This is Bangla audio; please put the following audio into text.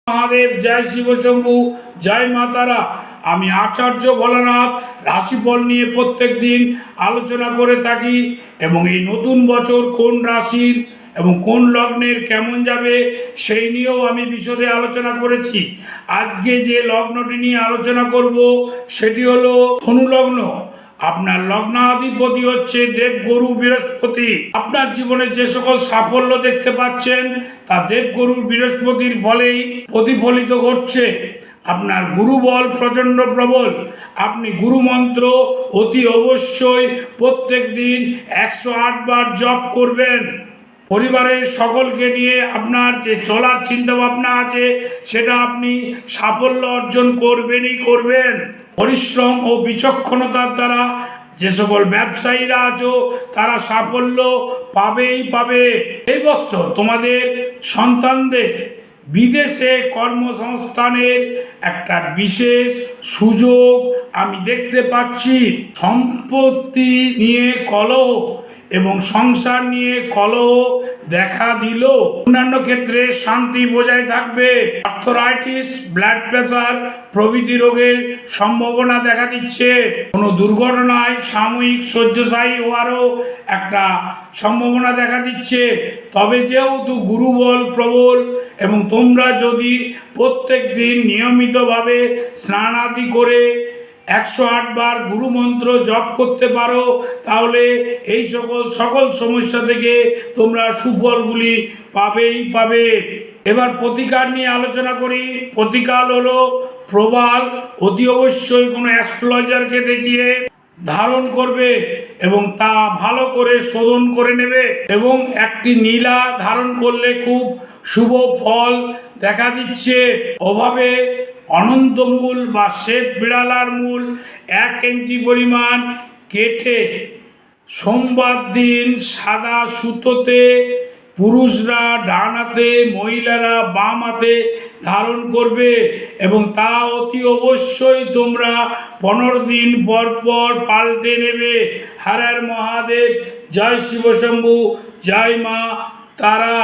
মহাদেব, জয় শিব শম্ভু, জয় মা তারা। আমি আচার্য ভোলানাথ রাশিফল নিয়ে প্রত্যেক দিন আলোচনা করে থাকি এবং এই নতুন বছর কোন রাশির এবং কোন লগ্নের কেমন যাবে সেই নিয়েও আমি বিশদে আলোচনা করেছি। আজকে যে লগ্নটি নিয়ে আলোচনা করব সেটি হলো ধনু লগ্ন। আপনার লগ্নাধিপতি হচ্ছে দেবগুরু বৃহস্পতি। আপনার জীবনে যে সকল সাফল্য দেখতে পাচ্ছেন তা দেবগুরু বৃহস্পতির ফলেই প্রতিফলিত ঘটছে। আপনার গুরুবল প্রচণ্ড প্রবল। আপনি গুরু মন্ত্র অতি অবশ্যই প্রত্যেক দিন 108 বার জপ করবেন। পরিবারের সকলকে নিয়ে আপনার যে চলার চিন্তা ভাবনা আছে সেটা আপনি সাফল্য অর্জন করবেনই করবেন। পরিশ্রম ও বিচক্ষণতার দ্বারা যে সকল ব্যবসায়ীরা আছো তারা সাফল্য পাবেই পাবে। এই বছর তোমাদের সন্তানদের বিদেশে কর্মসংস্থানের একটা বিশেষ সুযোগ আমি দেখতে পাচ্ছি। সম্পত্তি নিয়ে কলহ এবং সংসার নিয়ে কলহ দেখা দিল। অন্যান্য ক্ষেত্রে শান্তি বজায় থাকবে। আর্থরাইটিস, ব্লাড প্রেসার প্রভৃতি রোগের সম্ভাবনা দেখা দিচ্ছে। কোনো দুর্ঘটনায় সাময়িক শয্যাশায়ী হওয়ারও একটা সম্ভাবনা দেখা দিচ্ছে। তবে যেহেতু গুরুবল প্রবল এবং তোমরা যদি প্রত্যেক দিন নিয়মিতভাবে স্নানাদি করে 108 বার গুরু মন্ত্র জপ করতে পারো তাহলে এই সকল সমস্যা থেকে তোমরা সুফলগুলি পাবেই পাবে। এবার প্রতিকার নিয়ে আলোচনা করি। প্রতিকার হলো প্রবাল অতি অবশ্যই কোনো অ্যাস্ট্রোলজারকে দেখিয়ে ধারণ করবে এবং তা ভালো করে শোধন করে নেবে এবং একটি নীলা ধারণ করলে খুব শুভ ফল দেখা দিচ্ছে। ওভাবে অনন্তমূল বা শ্বেত বিড়ালার মূল 1 ইঞ্চি পরিমাণ কেটে সোমবার দিন সাদা সুতোতে পুরুষরা ডান হাতে, মহিলারা বাম হাতে ধারণ করবে এবং তা অতি অবশ্যই তোমরা 15 দিন পর পর পাল্টে নেবে। হর হর মহাদেব, জয় শিব শম্ভু, জয় মা তারা।